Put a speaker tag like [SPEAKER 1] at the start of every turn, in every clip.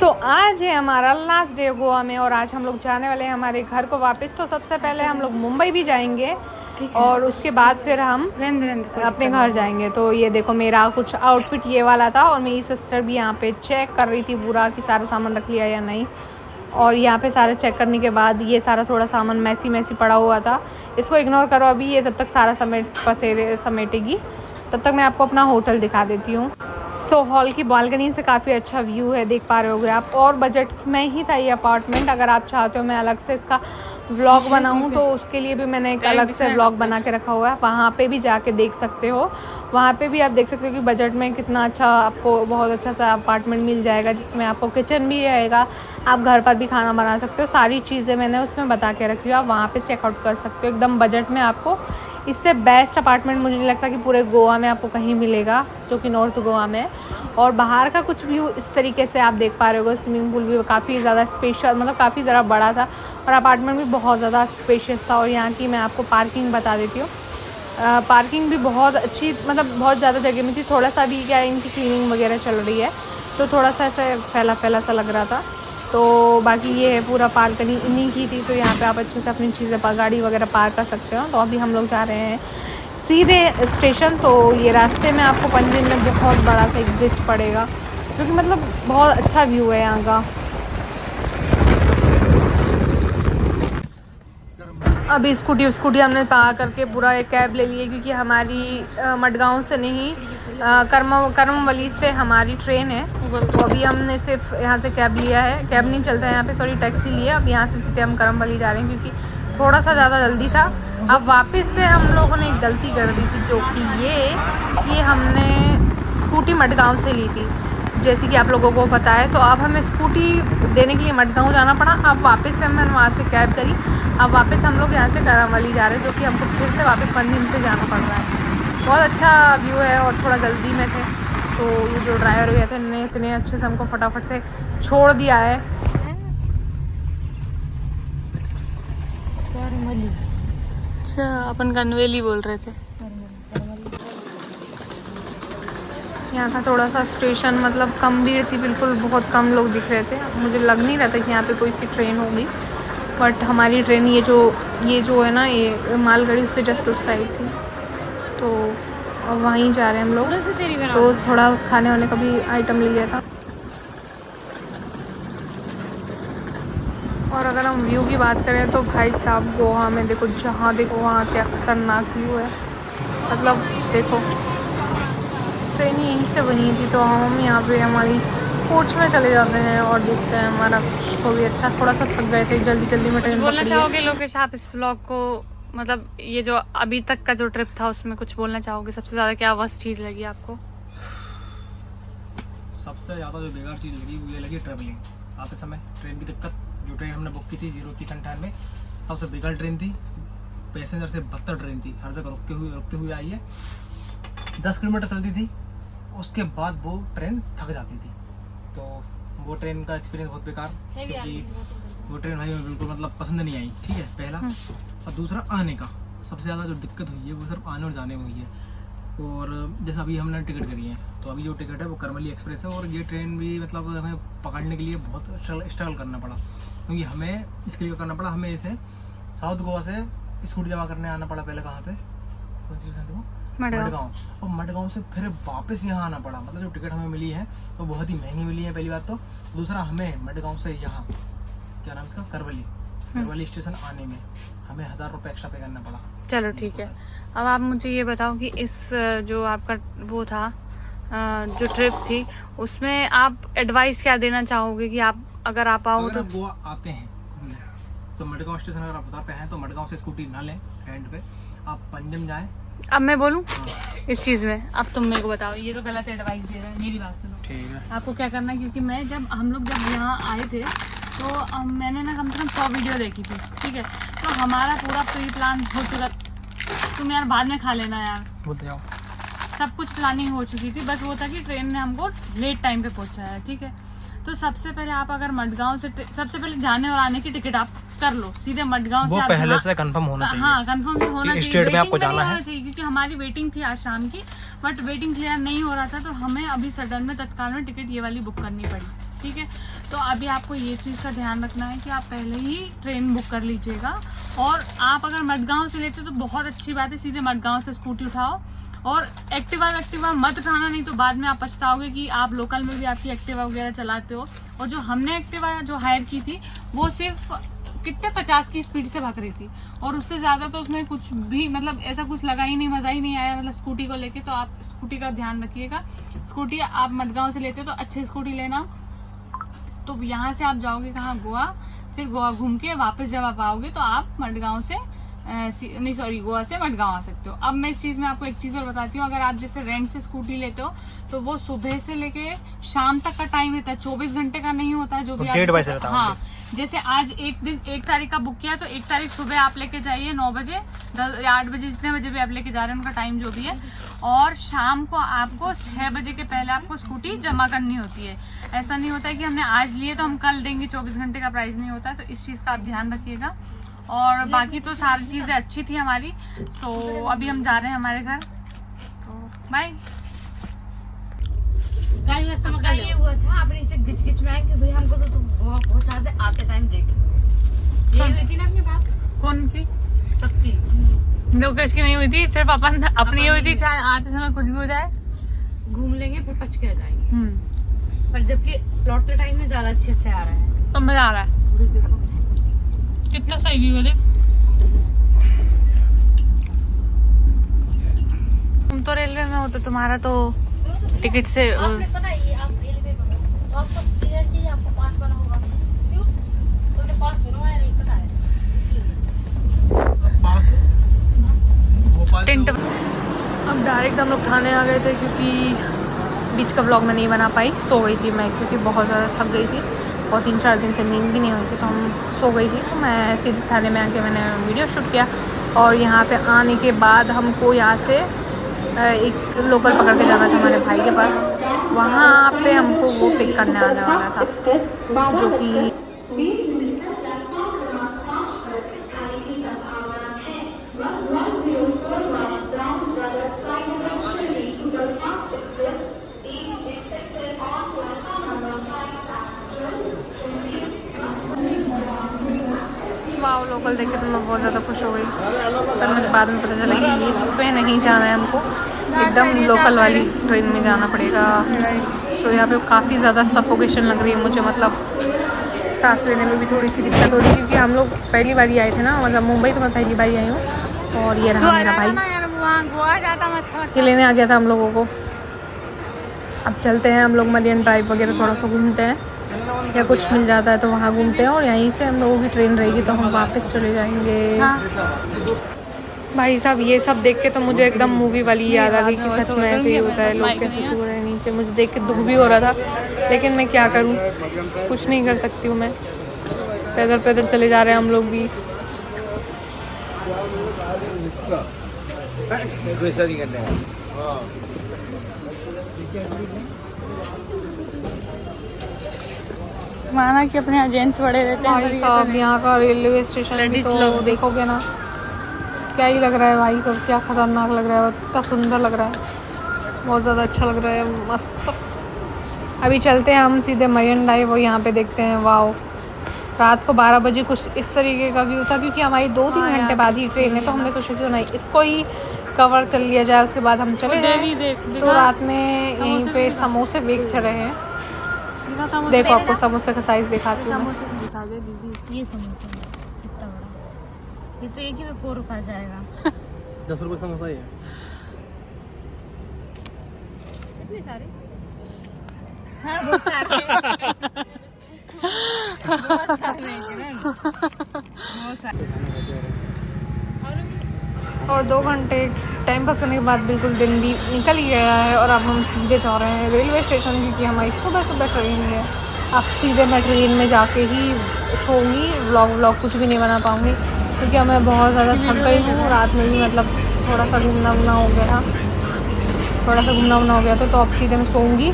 [SPEAKER 1] तो आज है हमारा लास्ट डे गोवा में और आज हम लोग जाने वाले हैं हमारे घर को वापस। तो सबसे पहले हम लोग मुंबई भी जाएंगे और उसके बाद फिर हम अपने घर जाएंगे। तो ये देखो मेरा कुछ आउटफिट ये वाला था और मेरी सिस्टर भी यहाँ पे चेक कर रही थी पूरा कि सारा सामान रख लिया या नहीं। और यहाँ पे सारा चेक करने के बाद ये सारा थोड़ा सामान मैसी पड़ा हुआ था, इसको इग्नोर करो अभी। ये जब तक सारा समेटेगी तब तक मैं आपको अपना होटल दिखा देती हूँ। तो हॉल की बालकनी से काफ़ी अच्छा व्यू है, देख पा रहे होगे आप। और बजट में ही था ये अपार्टमेंट। अगर आप चाहते हो मैं अलग से इसका व्लॉग बनाऊँ तो उसके लिए भी मैंने एक अलग से व्लॉग बना के रखा हुआ है, वहाँ पे भी जाके देख सकते हो। वहाँ पे भी आप देख सकते हो कि बजट में कितना अच्छा आपको बहुत अच्छा सा अपार्टमेंट मिल जाएगा, जिसमें आपको किचन भी रहेगा, आप घर पर भी खाना बना सकते हो। सारी चीज़ें मैंने उसमें बता के रखी हो, आप वहाँ पे चेकआउट कर सकते हो एकदम बजट में। आपको इससे बेस्ट अपार्टमेंट मुझे नहीं लगता कि पूरे गोवा में आपको कहीं मिलेगा, जो कि नॉर्थ गोवा में। और बाहर का कुछ व्यू इस तरीके से आप देख पा रहे हो। स्विमिंग पूल भी काफ़ी ज़्यादा स्पेशल, मतलब काफ़ी ज़्यादा बड़ा था और अपार्टमेंट भी बहुत ज़्यादा स्पेशियस था। और यहाँ की मैं आपको पार्किंग बता देती हूँ। पार्किंग भी बहुत अच्छी, मतलब बहुत ज़्यादा जगह में थी। थोड़ा सा भी क्या इनकी क्लीनिंग वगैरह चल रही है तो थोड़ा सा ऐसे फैला सा लग रहा था। तो बाकी ये है पूरा पार्किंग इन्हीं की थी। तो यहाँ पे आप अच्छे से अपनी चीज़ें गाड़ी वगैरह पार्क कर सकते हो। तो अभी हम लोग जा रहे हैं सीधे स्टेशन। तो ये रास्ते में आपको पंजिम में बहुत बड़ा सा एक ब्रिज पड़ेगा, जो कि मतलब बहुत अच्छा व्यू है यहाँ का। अभी स्कूटी हमने पार करके पूरा एक कैब ले ली है, क्योंकि हमारी मडगांव से नहीं करमवली से हमारी ट्रेन है। तो अभी हमने सिर्फ यहाँ से कैब लिया है, कैब नहीं चलता है यहाँ पे, सॉरी टैक्सी लिया। अब यहाँ से सीधे हम करमवली जा रहे हैं, क्योंकि थोड़ा सा ज़्यादा जल्दी था। अब वापस से हम लोगों ने एक गलती कर दी थी, जो कि ये हमने स्कूटी मडगांव से ली थी, जैसे कि आप लोगों को पता है। तो अब हमें स्कूटी देने के लिए मडगांव जाना पड़ा। अब वापस से हमने वहाँ से कैब करी। अब वापस हम लोग यहाँ से करमवली जा रहे हैं, जो कि हमको फिर से वापस पंजिम से जाना पड़ रहा है। बहुत अच्छा व्यू है और थोड़ा जल्दी में थे, तो ये जो ड्राइवर भैया थे उन्होंने इतने अच्छे से हमको फटाफट से छोड़ दिया है।
[SPEAKER 2] अच्छा, अपन कनवेली बोल रहे थे।
[SPEAKER 1] यहाँ का थोड़ा सा स्टेशन मतलब कम भीड़ थी, बिल्कुल बहुत कम लोग दिख रहे थे। मुझे लग नहीं रहा था कि यहाँ पे कोई सी ट्रेन होगी, बट हमारी ट्रेन ये जो है ना, ये मालगाड़ी उसके जस्ट उस साइड थी। तो अब वहीं जा रहे हैं हम लोग। तो थोड़ा खाने वाने का भी आइटम लिया था। और अगर हम व्यू की बात करें तो भाई साहब गोवा में देखो, जहाँ देखो वहाँ क्या खतरनाक व्यू है। मतलब देखो ट्रेन यहीं से बनी थी, तो हम यहाँ पे हमारी कोच में चले जाते हैं और देखते हैं हमारा को भी अच्छा। थोड़ा सा थक गए थे, जल्दी में ट्रेन।
[SPEAKER 2] बोलना चाहोगे लोकेश आप इस व्लॉग को, मतलब ये जो अभी तक का जो ट्रिप था उसमें कुछ बोलना चाहोगे? सबसे ज्यादा क्या वर्स्ट चीज लगी आपको?
[SPEAKER 3] सबसे ज़्यादा जो बेकार चीज़ लगी वो ये लगी ट्रैवलिंग। आते समय ट्रेन की दिक्कत। जो ट्रेन हमने बुक की थी 0 में, सबसे बेकार ट्रेन थी, पैसेंजर से बदतर ट्रेन थी। हर जगह रुकते हुए आई है। 10 किलोमीटर चलती थी, उसके बाद वो ट्रेन थक जाती थी। तो वो ट्रेन का एक्सपीरियंस बहुत बेकार, क्योंकि वो ट्रेन भाई बिल्कुल मतलब पसंद नहीं आई। ठीक है, पहला। और दूसरा आने का सबसे ज़्यादा जो दिक्कत हुई है वो सिर्फ आने और जाने में हुई है। और जैसे अभी हमने टिकट करी है, तो अभी जो टिकट है वो करमली एक्सप्रेस है। और ये ट्रेन भी मतलब हमें पकड़ने के लिए बहुत स्ट्रगल करना पड़ा, क्योंकि हमें इसके लिए करना पड़ा, हमें इसे साउथ गोवा से स्कूटी जमा करने आना पड़ा। पहले कहाँ पे, कौन सी स्टेशन थी वो? मडगांव। और मडगांव से फिर वापस यहाँ आना पड़ा। मतलब जो टिकट हमें मिली है वो बहुत ही महंगी मिली है, पहली बात तो। दूसरा, हमें मडगांव से यहाँ क्या नाम इसका, करवली स्टेशन आने में हमें 1000 रुपये एक्स्ट्रा पे करना पड़ा।
[SPEAKER 2] चलो ठीक है। अब आप मुझे ये बताओ कि इस जो आपका वो था जो ट्रिप थी, उसमें आप एडवाइस क्या देना चाहोगे कि आप अगर आप आओ तो
[SPEAKER 3] गोवा आते हैं घूमने, तो मडगांव स्टेशन अगर आप उतरते हैं तो मडगांव से स्कूटी ना लें रेंट पे, आप पंजिम जाएं।
[SPEAKER 2] अब मैं बोलूं इस चीज़ में, अब तुम मेरे को बताओ। ये तो गलत एडवाइस दे रहा है, मेरी बात सुनो।
[SPEAKER 3] ठीक है।
[SPEAKER 2] आपको क्या करना है, क्योंकि मैं हम लोग जब यहाँ आए थे तो मैंने ना कम से कम 100 वीडियो देखी थी। ठीक है, तो हमारा पूरा प्री प्लान हो चुका। तुम यार बाद में खा लेना यार,
[SPEAKER 3] बोलते जाओ।
[SPEAKER 2] सब कुछ प्लानिंग हो चुकी थी, बस वो था कि ट्रेन ने हमको लेट टाइम पे पहुंचाया। ठीक है, तो सबसे पहले आप अगर मडगांव से सबसे पहले जाने और आने की टिकट आप कर लो सीधे मडगांव से।
[SPEAKER 3] पहले से कंफर्म होना चाहिए।
[SPEAKER 2] हाँ, कंफर्म भी होना चाहिए।
[SPEAKER 3] स्टेट में आपको जाना है,
[SPEAKER 2] क्योंकि हमारी वेटिंग थी आज शाम की, बट वेटिंग क्लियर नहीं हो रहा था, तो हमें अभी सडन में तत्काल में टिकट ये वाली बुक करनी पड़ी। ठीक है। तो अभी आपको ये चीज़ का ध्यान रखना है कि आप पहले ही ट्रेन बुक कर लीजिएगा। और आप अगर मडगांव से लेते हो तो बहुत अच्छी बात है, सीधे मडगांव से स्कूटी उठाओ। और एक्टिवा मत उठाना, नहीं तो बाद में आप पछताओगे कि आप लोकल में भी आपकी एक्टिवा वगैरह चलाते हो। और जो हमने एक्टिवा जो हायर की थी वो सिर्फ कितने 50 की स्पीड से भाग रही थी, और उससे ज़्यादा तो उसमें कुछ भी मतलब ऐसा कुछ लगा ही नहीं, मज़ा ही नहीं आया मतलब स्कूटी को लेके। तो आप स्कूटी का ध्यान रखिएगा। स्कूटी आप मडगांव से लेते हो तो अच्छी स्कूटी लेना। तो यहाँ से आप जाओगे कहाँ, गोवा। फिर गोवा घूम के वापस जब आप आओगे तो आप मडगांव से गोवा से मडगांव आ सकते हो। अब मैं इस चीज़ में आपको एक चीज़ और बताती हूँ। अगर आप जैसे रेंट से स्कूटी लेते हो तो वो सुबह से लेके शाम तक का टाइम रहता है, 24 घंटे का नहीं होता है। जो भी आप हाँ, जैसे आज एक तारीख का बुक किया तो 1 तारीख सुबह आप लेके जाइए 9 बजे, 10 या 8 बजे, जितने बजे भी आप लेके जा रहे हैं उनका टाइम जो भी है। और शाम को आपको 6 बजे के पहले आपको स्कूटी जमा करनी होती है। ऐसा नहीं होता है कि हमने आज लिए तो हम कल देंगे, 24 घंटे का प्राइस नहीं होता है। तो इस चीज़ का आप ध्यान रखिएगा। और बाकी तो सारी चीज़ें अच्छी थी हमारी। सो अभी हम जा रहे हैं हमारे घर, तो बाय।
[SPEAKER 4] ये हुआ था अपने इसे घिच में आए कि भाई हमको तो तुम गोवा पहुंचा दे, आते टाइम देख। यही हुई थी ना अपनी बात।
[SPEAKER 2] कौन सी?
[SPEAKER 4] सबकी
[SPEAKER 2] लोकेश की नहीं हुई थी, सिर्फ अपनी हुई थी। चाहे आते समय कुछ भी हो जाए,
[SPEAKER 4] घूम लेंगे फिर पच के आ जाएंगे। पर जबकि लौटते टाइम में ज्यादा अच्छे से आ रहा है।
[SPEAKER 2] तो मजा आ रहा है।
[SPEAKER 4] देखो
[SPEAKER 2] कितना सही व्यू है देख। तुम तो रेलवे में हो तो तुम्हारा तो टिकट से
[SPEAKER 4] आपने पता है, ये आप रेलवे में हो तो आपको क्लियर चाहिए, आपको पास बना होगा। क्यों? तुमने पास बनवाया नहीं, पता है इसलिए।
[SPEAKER 3] पास भोपाल
[SPEAKER 2] टेंट।
[SPEAKER 1] अब डायरेक्ट हम लोग थाने आ गए थे क्योंकि बीच का व्लॉग में नहीं बना पाई, सो गई थी मैं क्योंकि बहुत ज़्यादा थक गई थी और 3-4 दिन से नींद भी नहीं हुई थी, तो हम सो गई थी। तो मैं सीधे थाने में आके मैंने वीडियो शूट किया। और यहाँ पे आने के बाद हमको यहाँ से एक लोकल पकड़ के जाना था हमारे भाई के पास। वहाँ पे हमको वो पिक करने आने वाला था, जो कि वाव, लोकल देख के तो मैं बहुत ज़्यादा खुश हो गई। पर मुझे बाद में पता चला कि इस पे नहीं जाना है, हमको एकदम लोकल वाली ट्रेन में जाना पड़ेगा। तो यहाँ पे काफ़ी ज़्यादा सफोकेशन लग रही है मुझे, मतलब सांस लेने में भी थोड़ी सी दिक्कत हो रही है क्योंकि हम लोग पहली बार ही आए थे ना, मतलब मुंबई तो मैं पहली बार ही आई हूँ। और ये रहा मेरा भाई, ये लेने आ गया था हम लोगों को। अब चलते हैं हम लोग मरीन ड्राइव वगैरह थोड़ा सा घूमते हैं, या कुछ मिल जाता है तो वहाँ घूमते हैं। और यहीं से हम लोगों की ट्रेन रहेगी तो हम वापस चले जाएंगे। भाई साहब, ये सब देख के तो मुझे एकदम मूवी वाली याद आ गई कि सच में ऐसे ही होता है, लोग कैसे सो रहे हैं नीचे। मुझे देख के दुख भी हो रहा था, लेकिन मैं क्या करूँ, कुछ नहीं कर सकती हूँ मैं। पैदल पैदल चले जा रहे हैं हम लोग भी।
[SPEAKER 2] माना कि अपने यहाँ जेंट्स बड़े रहते हैं।
[SPEAKER 1] भाई साहब, यहाँ का रेलवे स्टेशन भी तो देखोगे ना, क्या ही लग रहा है भाई साहब, क्या खतरनाक लग रहा है, इतना सुंदर लग रहा है, बहुत ज़्यादा अच्छा लग रहा है, मस्त। अभी चलते हैं हम सीधे मरीन ड्राइव और यहाँ पे देखते हैं। वाओ, रात को 12 बजे कुछ इस तरीके का व्यू था क्योंकि हमारी 2-3 घंटे बाद ही ट्रेन है, तो हमने सोचा क्यों नहीं इसको ही कवर कर लिया जाए, उसके बाद हम चले जाए। तो रात में यहीं पे समोसे बेच रहे हैं। देखो आपको समोसे का साइज दिखाती हूँ।
[SPEAKER 2] समोसे से दिखा दे दीदी।
[SPEAKER 4] ये समोसा इतना बड़ा, ये तो एक ही में 4 रुपया जाएगा।
[SPEAKER 3] 10 रुपये समोसा ही है।
[SPEAKER 4] इतने सारे? हाँ, बहुत सारे। बहुत सारे हैं, बहुत सारे।
[SPEAKER 1] और 2 घंटे टाइम पास करने के बाद बिल्कुल दिन भी निकल ही गया है और अब हम सीधे जा रहे हैं रेलवे स्टेशन क्योंकि हमारी सुबह ट्रेन है। अब सीधे मैं ट्रेन में जाके ही सोऊंगी, व्लॉग कुछ भी नहीं बना पाऊँगी क्योंकि मैं बहुत ज़्यादा थक गई हूँ। रात में भी मतलब थोड़ा सा घूमना हो गया था, तो अब सीधे मैं सोऊंगी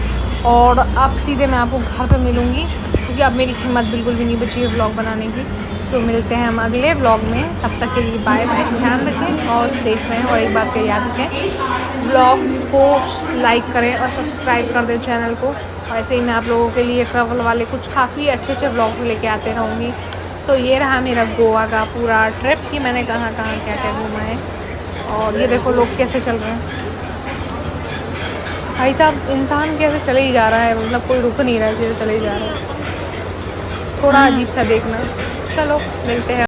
[SPEAKER 1] और अब सीधे मैं आपको घर पे मिलूँगी क्योंकि अब मेरी हिम्मत बिल्कुल भी नहीं बची है व्लॉग बनाने की। तो मिलते हैं हम अगले व्लॉग में, तब तक के लिए बाय बाय, ध्यान रखें और सेफ रहें। और एक बात का याद रखें, व्लॉग को लाइक करें और सब्सक्राइब कर दें चैनल को ऐसे ही मैं आप लोगों के लिए ट्रैवल वाले कुछ काफ़ी अच्छे अच्छे ब्लॉग लेके आते रहूँगी। तो ये रहा मेरा गोवा का पूरा ट्रिप कि मैंने कहाँ कहाँ क्या क्या घूमा है। और ये देखो लोग कैसे चल रहे हैं भाई साहब, इंसान कैसे चले ही जा रहा है, मतलब कोई रुक नहीं रहा है, कैसे चले ही जा रहा है। थोड़ा अजीब सा देखना। चलो मिलते हैं।